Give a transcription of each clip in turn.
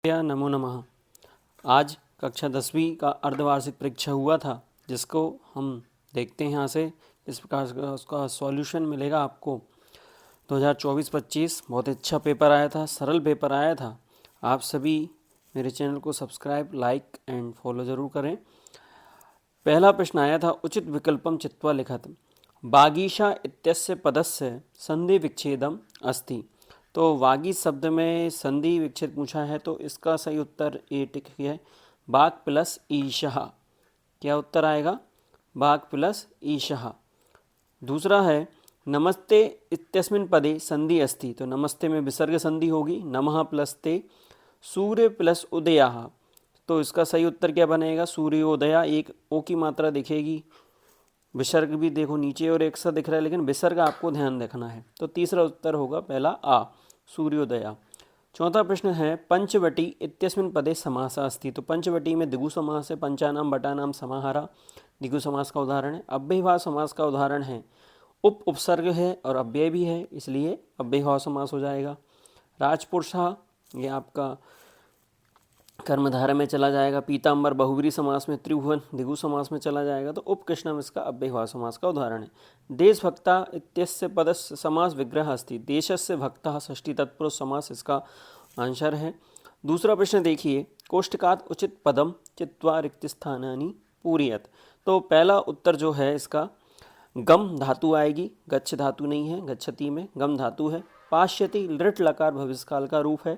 नमो नमः। आज कक्षा 10वीं का अर्धवार्षिक परीक्षा हुआ था, जिसको हम देखते हैं यहाँ से इस प्रकार का उसका सॉल्यूशन मिलेगा आपको। 2024-25 बहुत अच्छा पेपर आया था, सरल पेपर आया था। आप सभी मेरे चैनल को सब्सक्राइब, लाइक एंड फॉलो ज़रूर करें। पहला प्रश्न आया था, उचित विकल्पम चित्वा लिखत वागीशा इत्यस्य पदस्य संधि विच्छेदम अस्ति। तो वागी शब्द में संधि विच्छेद पूछा है, तो इसका सही उत्तर ए टिक है, बाघ प्लस ईशः। क्या उत्तर आएगा? बाघ प्लस ईशः। दूसरा है, नमस्ते इत्यस्मिन् पदे संधि अस्ति। तो नमस्ते में विसर्ग संधि होगी, नमः प्लस ते, सूर्य प्लस उदयः। तो इसका सही उत्तर क्या बनेगा? सूर्योदया। एक ओ की मात्रा दिखेगी, विसर्ग भी देखो नीचे और एक सा दिख रहा है, लेकिन विसर्ग आपको ध्यान रखना है। तो तीसरा उत्तर होगा पहला आ, सूर्योदया। चौथा प्रश्न है, पंचवटी इत्यस्मिन् पदे समासः अस्ति। तो पंचवटी में द्विगु समास है, पंचानाम बटानाम समाहारा द्विगु समास का उदाहरण है। अव्ययभाव समास का उदाहरण है, उपसर्ग है और अव्यय भी है, इसलिए अव्ययभाव समास हो जाएगा। राजपुरुषः ये आपका कर्मधारय में चला जाएगा। पीताम्बर बहुव्रीहि समास में, त्रिभुवन द्विगु समास में चला जाएगा। तो उपकृष्णम इसका अव्ययभाव समास का उदाहरण है। देशभक्ता इत्यस्य पदस्य समास विग्रह अस्ति। देशस्य भक्तः षष्ठी तत्पुरुष समास इसका आंसर है। दूसरा प्रश्न देखिए, कोष्ठकात् उचित पदम चित्वा रिक्त स्थानानि पूरयत। तो पहला उत्तर जो है इसका गम धातु आएगी, गच्छ धातु नहीं है, गच्छति में गम धातु है। पाश्यति लृट लकार भविष्यकाल का रूप है।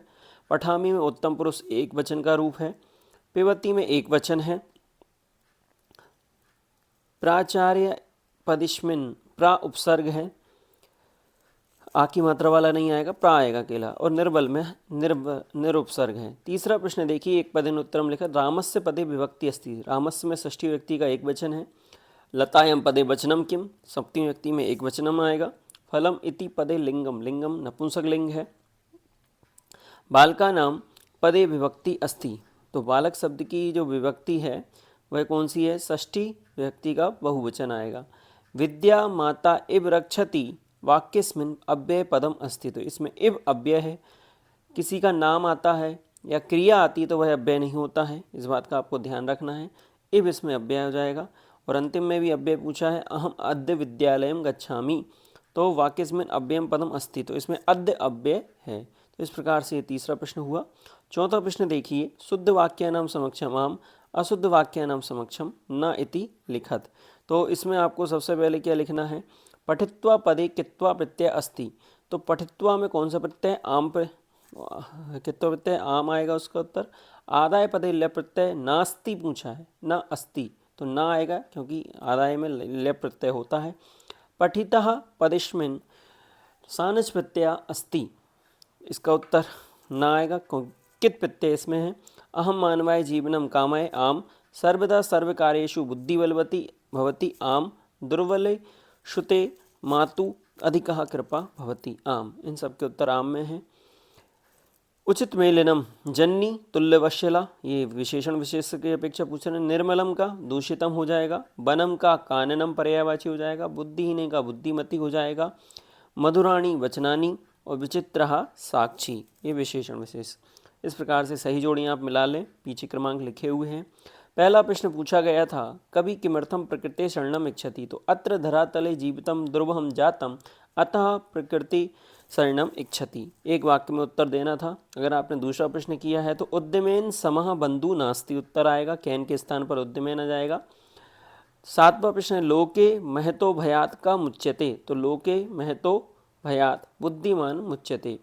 पठामी में उत्तम पुरुष एक वचन का रूप है। पिबती में एक वचन है। प्राचार्य पदिश्मिन प्रा उपसर्ग है, आ की मात्रा वाला नहीं आएगा, प्रा आएगा अकेला। और निर्बल में निरुपसर्ग है। तीसरा प्रश्न देखिए, एक पदेन उत्तरम लिखा, रामस्य पदे विभक्ति अस्ति। रामस्य में षष्ठी व्यक्ति का एक वचन है। लतायम पदे वचनम किम, सप्तमी व्यक्ति में एक वचनम आएगा। फलम इति पदे लिंगम, लिंगम नपुंसक लिंग है। बालका नाम पदे विभक्ति अस्ति। तो बालक शब्द की जो विभक्ति है वह कौन सी है? षष्ठी व्यक्ति का बहुवचन आएगा। विद्या माता इव रक्षति वाक्यस्मिन् अव्यय पदम अस्ति। तो इसमें इव अव्यय है, किसी का नाम आता है या क्रिया आती तो वह अव्यय नहीं होता है, इस बात का आपको ध्यान रखना है। इव इसमें अव्यय हो जाएगा। और अंतिम में भी अव्यय पूछा है, अहम अद्य विद्यालयम गच्छामि। तो वाक्यस्मिन् अव्ययम पदम अस्ति। तो इसमें अद्य अव्यय है। तो इस प्रकार से तीसरा प्रश्न हुआ। चौथा प्रश्न देखिए, शुद्ध वाक्यानाम समक्षम आम अशुद्ध वाक्यानाम समक्षम न इति लिखत। तो इसमें आपको सबसे पहले क्या लिखना है? पठित्वा पदे कित्वा प्रत्यय अस्ति। तो पठित्वा में कौन सा प्रत्यय? आम पे कित्वा प्रत्यय आम आएगा उसका उत्तर। आदाय पदे लय प्रत्यय नास्ति पूछा है, न अस्ति, तो ना आएगा क्योंकि आदाय में लय प्रत्यय होता है। पठितः पदेष्मिन् सानच प्रत्यय अस्ति। इसका उत्तर ना आएगा, कित प्रत्यय इसमें है। अहम मानवाय जीवनम कामाय आम सर्वदा सर्व कार्येषु बुद्धि बलवती भवति आम दुर्बले श्रुते मातु अधिकः कृपा भवति आम। इन सब के उत्तर आम में है। उचित मेलनम जन्नी तुल्यवश्यला, ये विशेषण विशेष की अपेक्षा पूछ रहे हैं। निर्मलम का दूषितम हो जाएगा। वनम का काननम पर्यायवाची हो जाएगा। बुद्धिहीन का बुद्धिमती हो जाएगा। मधुराणी वचनानी और विचित्रः साक्षी, ये विशेषण विशेष। इस प्रकार से सही जोड़ियाँ आप मिला लें, पीछे क्रमांक लिखे हुए हैं। पहला प्रश्न पूछा गया था, कवि किमर्थम प्रकृते शरणम इच्छति। तो अत्र धरातले जीवितम दुर्वहम जातम अतः प्रकृति शरणम इच्छति। एक वाक्य में उत्तर देना था। अगर आपने दूसरा प्रश्न किया है तो उद्यमेन समः बंधु नास्ति उत्तर आएगा, कैन के स्थान पर उद्यमेन आ जाएगा। सातवां प्रश्न है, लोके महतो भयात का मुच्यते। तो लोके महतो भयात बुद्धिमान मुच्यते।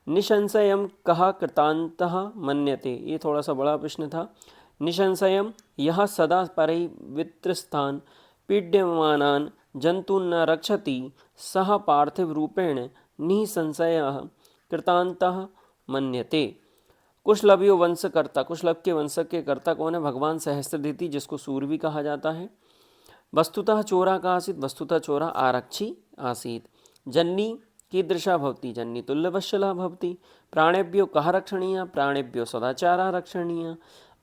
निसंशयम कहा कृतांतः मन्यते। ये थोड़ा सा बड़ा प्रश्न था। निसंशयम यह सदा परिवित्रस्थान पीड्यमानान जंतून् न रक्षति सह पार्थिव रूपेण निसंशयः कृतांतः मन्यते। कुशलभ्यो वंशकर्ता, कुशलभ के वंशक के कर्ता कौन है? भगवान सहस्त्रदिति, जिसको सूर्य भी कहा जाता है। वस्तुतः चोरा का आसीत, वस्तुतः चोरा आरक्षी आसीत। जन्नी कीदृशा भवति, जन्नी तुल्यवश्यला भवति। प्राणेभ्यो कः रक्षणीय, प्राणेभ्यो सदाचारः रक्षणीय।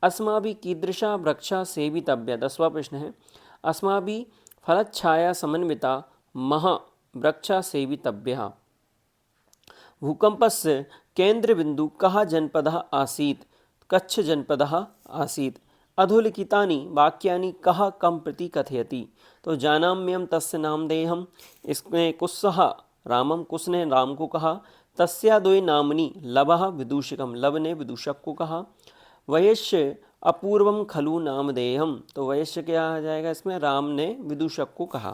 अस्माभिः कीदृशा वृक्षा सेवितव्या। 10वां प्रश्न है, अस्माभिः फलच्छाया समन्विता महा वृक्षा सेवितव्यः। भूकंपस्य केन्द्रबिन्दु कः जनपदः आसीत्? कच्छ जनपदः आसीत्। अधोलिखितानि वाक्यानि कः कं प्रति कथयति? तो जानाम्यहं तस्य नामधेयम्, इसमें कुस्सः रामम, कुश ने राम को कहा। तस्याद्वय नामनि लवः विदूषकम, लब ने विदूषक को कहा। वयस्य अपूर्वम खलु नामधेयम, तो वयस्य क्या आ जाएगा इसमें? राम ने विदूषक को कहा,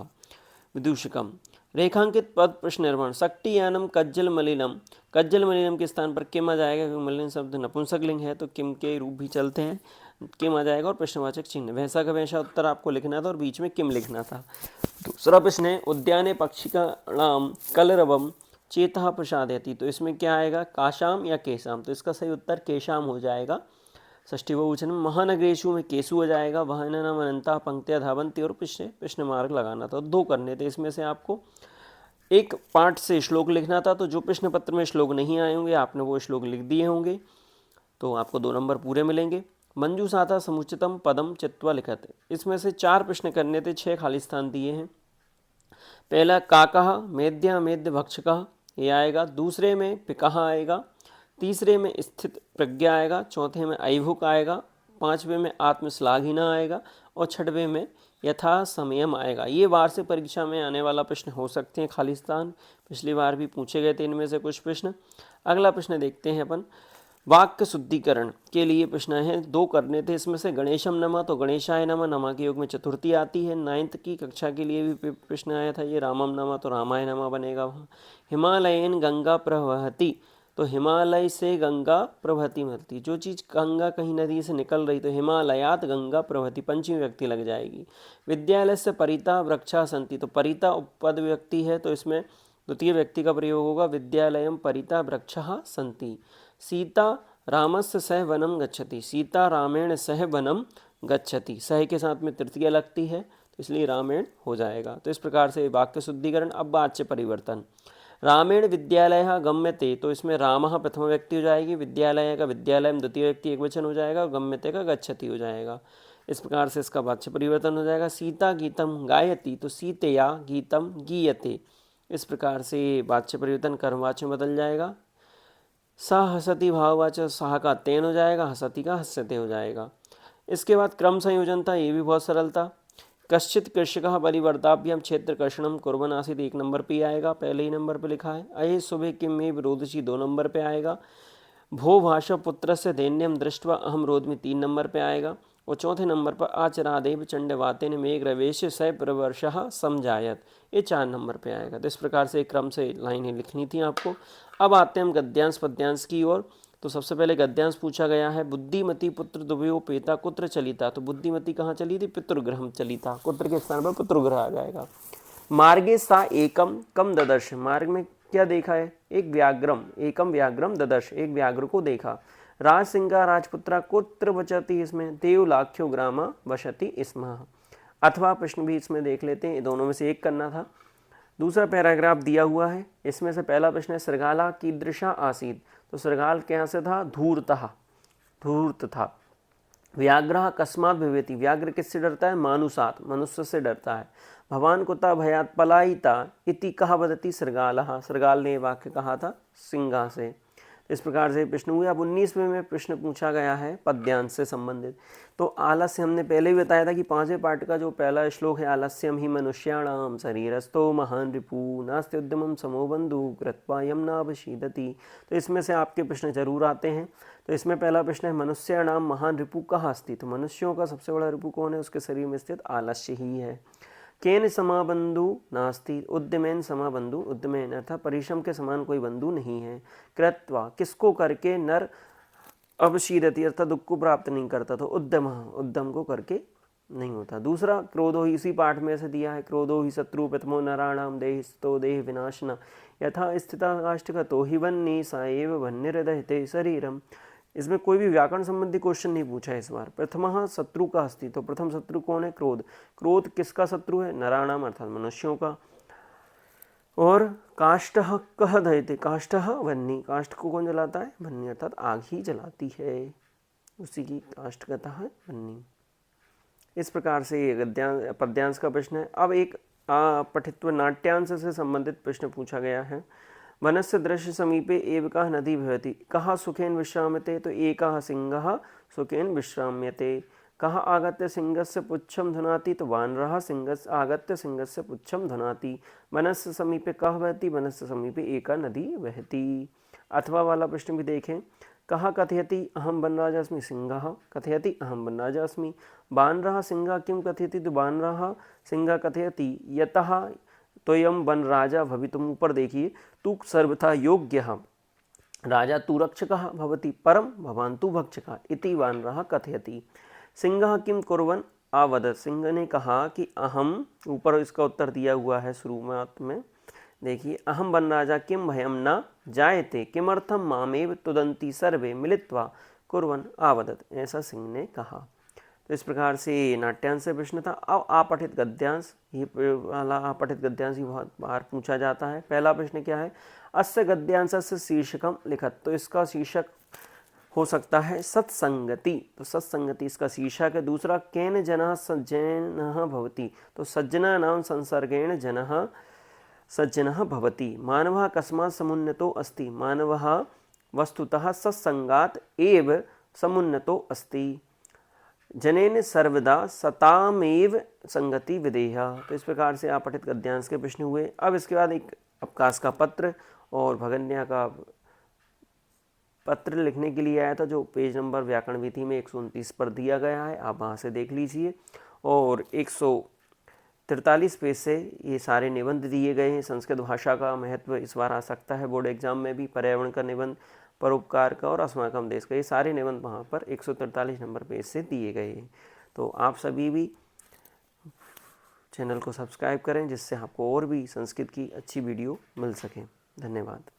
विदूषकम। रेखांकित पद प्रश्न निर्माण, शक्तियानम कज्जल मलिनम, कज्जल मलिनम के स्थान पर किम आ जाएगा, क्योंकि मलिन शब्द नपुंसक लिंग है तो किम के रूप भी चलते हैं, किम आ जाएगा और प्रश्नवाचक चिन्ह। वैसा का वैसा उत्तर आपको लिखना था और बीच में किम लिखना था। दूसरा प्रश्न है उद्याने पक्षिकाणाम कलरवम चेतः प्रसादयति, तो इसमें क्या आएगा? काशाम या केशाम, तो इसका सही उत्तर केशाम हो जाएगा। षष्ठी बहुवचन में महानगरेशु में केसु हो जाएगा। वाहनम अनंता पंक्तियां धावंती, और प्रश्न मार्क लगाना था। दो करने थे इसमें से, आपको एक पाठ से श्लोक लिखना था, तो जो प्रश्न पत्र में श्लोक नहीं आए होंगे आपने वो श्लोक लिख दिए होंगे, तो आपको 2 नंबर पूरे मिलेंगे। मंजू साथा समुचितम पदम चित्वा लिखत, इसमें से 4 प्रश्न करने थे, 6 खाली स्थान दिए हैं। पहला काकः मेद्या मेद्य भक्षकः, ये आएगा। दूसरे में पिकः आएगा। तीसरे में स्थित प्रज्ञा आएगा। चौथे में ऐभुक आएगा। 5वें में आत्मश्लाघिना आएगा। और 6वें में यथा समयम आएगा। ये वार्षिक परीक्षा में आने वाला प्रश्न हो सकते हैं खाली स्थान, पिछली बार भी पूछे गए थे इनमें से कुछ प्रश्न। अगला प्रश्न देखते हैं अपन, वाक्य शुद्धिकरण के लिए प्रश्न है, 2 करने थे इसमें से। गणेशम नमः, तो गणेशाय नमः, नमा के योग में चतुर्थी आती है। 9th की कक्षा के लिए भी प्रश्न आया था ये, रामम नमः, तो रामाय नमः बनेगा वहाँ। हिमालयन गंगा प्रवहति, तो हिमालय से गंगा प्रवहति मिलती, जो चीज़ गंगा कहीं नदी से निकल रही तो हिमालयात गंगा प्रवहति, पंचमी व्यक्ति लग जाएगी। विद्यालय से परिता वृक्षा संति, तो परिता उपपद व्यक्ति है तो इसमें द्वितीय व्यक्ति का प्रयोग होगा। विद्यालयम परिता वृक्षः संति। सीता रामस्य सह वनम गच्छति, सीता रामेण सह वनम गच्छति, सह के साथ में तृतीया लगती है तो इसलिए रामेण हो जाएगा। तो इस प्रकार से वाक्य शुद्धिकरण। अब वाच्य परिवर्तन, रामेण विद्यालय गम्यते, तो इसमें रामः प्रथम व्यक्ति हो जाएगी, विद्यालय का विद्यालय द्वितीय व्यक्ति एकवचन हो जाएगा, गम्यते का गच्छति हो जाएगा। इस प्रकार से इसका वाच्य परिवर्तन हो जाएगा। सीता गीतम गायति, तो सीतया गीतम गीयते, इस प्रकार से वाच्य परिवर्तन कर्मवाच्य में बदल जाएगा। सा हसति भाववाचक साह का तेन हो जाएगा, हसति का हस्यते हो जाएगा। इसके बाद क्रम संयोजन था, ये भी बहुत सरल था। कश्चित कृषकः परिवर्ताभ्याम क्षेत्र कर्षणम कुर्वन् आसीत्, 1 नंबर पे आएगा, पहले ही नंबर पे लिखा है। अये सुबह किम में विरोधशी 2 नंबर पे आएगा। भो भाषा पुत्र से दैन्यम दृष्टवा अहम रोध में 3 नंबर पे आएगा। और चौथे नंबर पर आचरादेव चंडवाते ने मेघ रवेश सह प्रवर्षः समझायत, ये 4 नंबर पे आएगा। तो इस प्रकार से एक क्रम से लाइनें लिखनी थी आपको। अब आते हैं हम गद्यांश पद्यांश की ओर। तो सबसे पहले गद्यांश पूछा गया है, बुद्धिमती पुत्र दुभ्यो पेता कुत्र चलिता, तो बुद्धिमती कहाँ चली थी? पितृगृह चलिता, कुत्र के स्थान पर पितृगृह आ जाएगा। मार्गे सा एकम कम ददर्श, मार्ग में क्या देखा है? एक व्याघ्रम, एकम व्याघ्रम ददर्श, एक व्याघ्र को देखा। राज सिंह राजपुत्रा कुत्र बचती, इसमें देवलाख्यो ग्राम वसति स्म। अथवा प्रश्न भी इसमें देख लेते हैं, ये दोनों में से एक करना था। दूसरा पैराग्राफ दिया हुआ है, इसमें से पहला प्रश्न है सृगाला कीदृशा आसीत्, तो सृगाल क्या से था? धूर्तः, धूर्त था। व्याघ्र कस्मात् भवेति, व्याघ्र किससे डरता है? मानुषात्, मनुष्य से डरता है। भवान कुतः भयात् पलायिता इति कह वदति सृगालः, सृगाल ने वाक्य कहा था सिंगा से। इस प्रकार से प्रश्न हुए। अब 19वें में प्रश्न पूछा गया है पद्यांश से संबंधित। तो आलस्य हमने पहले ही बताया था कि 5वें पाठ का जो पहला श्लोक है, आलस्यम ही मनुष्याणाम शरीरस्थो महान रिपु नास्ति उद्यमम समो बंधु कृत्वा यम नावशीदति, तो इसमें से आपके प्रश्न जरूर आते हैं। तो इसमें पहला प्रश्न है मनुष्याणाम महान रिपु कहाँ अस्ति, तो मनुष्यों का सबसे बड़ा रिपु कौन है? उसके शरीर में स्थित आलस्य ही है। केन समाबंधु नास्ति, उद्यमेन समाबंधु, उद्यमेन अर्थात परिश्रम के समान कोई बंधु नहीं है। कृत्वा किसको करके, नर अवशीदति अर्थात दुख को प्राप्त नहीं करता, तो उद्यम, उद्यम को करके नहीं होता। दूसरा क्रोधो ही, इसी पाठ में से दिया है, क्रोधो ही शत्रु प्रथमो नराणाम देह स्थितो देह विनाशना यथा स्थिता काष्ठगतो ही वन्नी सा एव वन्यहृदयते शरीरम। इसमें कोई भी व्याकरण संबंधी क्वेश्चन नहीं पूछा है इस बार। प्रथम शत्रु का अस्ति, तो प्रथम शत्रु कौन है? क्रोध। क्रोध किसका शत्रु है? नराणाम अर्थात मनुष्यों का। और काष्ठ कह दहते, काष्ठ वन्नी, काष्ठ को कौन जलाता है? वन्नी अर्थात आग ही जलाती है, उसी की काष्ठ कहता है वन्नी। इस प्रकार से ये पद्यांश का प्रश्न है। अब एक पठित्व नाट्यांश से संबंधित प्रश्न पूछा गया है। वनस्य दृश्य समीपे एव कः नदी भवति, कः सुखेन विश्राम्यते, तो एकः सिंहः सुखेन विश्राम्यते। कः आगत्य सिंहस्य पुच्छं धुनाति, तो वानरः सिंहस्य आगत्य सिंहस्य पुच्छं धुनाति। वनस्य समीपे कः बहति, वनस्य समीपे एका नदी बहति। अथवा वाला प्रश्न भी देखें, कः कथयति अहं वनराजस्मि, सिंहः कथयति अहं वनराजस्मि। वानरः सिंहः किं कथयति, तो वानरः सिंहः कथयति यतः त्वयं वनराजा भवितुम्। ऊपर देखिए, तू सर्वथा योग्यः राजा तु रक्षकः भवति, परं भवान् तु भक्षकः इति वानरः कथयति। सिंहः किं कुर्वन् अवदत्, सिंह ने कहा कि अहम, ऊपर इसका उत्तर दिया हुआ है शुरुआत में, देखिए, अहम वनराजा किं भयं न जायते, किमर्थं मामेव तुदन्ति सर्वे मिलित्वा कुर्वन् अवदत्, ऐसा सिंह ने कहा। तो इस प्रकार से नाट्यांश से प्रश्न था। अब अपठित गद्यांश, ये वाला अपठित गद्यांश ही बहुत बार पूछा जाता है। पहला प्रश्न क्या है, अस्य गद्यांशस्य शीर्षकम लिखत, तो इसका शीर्षक हो सकता है सत्संगति, तो सत्संगति इसका शीर्षक है। दूसरा, केन जनः सज्जनः भवति, तो सज्जना नाम संसर्गेण जनः सज्जनः भवति। मानवः कस्मात् समुन्नतो अस्ति, मानवः वस्तुतः सत्संगात् एव समुन्नतो अस्ति। जनेन सर्वदा सतामेव संगति विधेया, तो इस प्रकार से अपठित गद्यांश के प्रश्न हुए। अब इसके बाद एक अवकाश का पत्र और भगन्या का पत्र लिखने के लिए आया था, जो पेज नंबर व्याकरण विधि में 129 पर दिया गया है, आप वहाँ से देख लीजिए। और 143 पेज से ये सारे निबंध दिए गए हैं। संस्कृत भाषा का महत्व इस बार आ सकता है बोर्ड एग्जाम में भी, पर्यावरण का निबंध, परोपकार का और अस्माकम देश का, ये सारे निबंध वहाँ पर 143 नंबर पेज से दिए गए हैं। तो आप सभी भी चैनल को सब्सक्राइब करें, जिससे आपको और भी संस्कृत की अच्छी वीडियो मिल सके। धन्यवाद।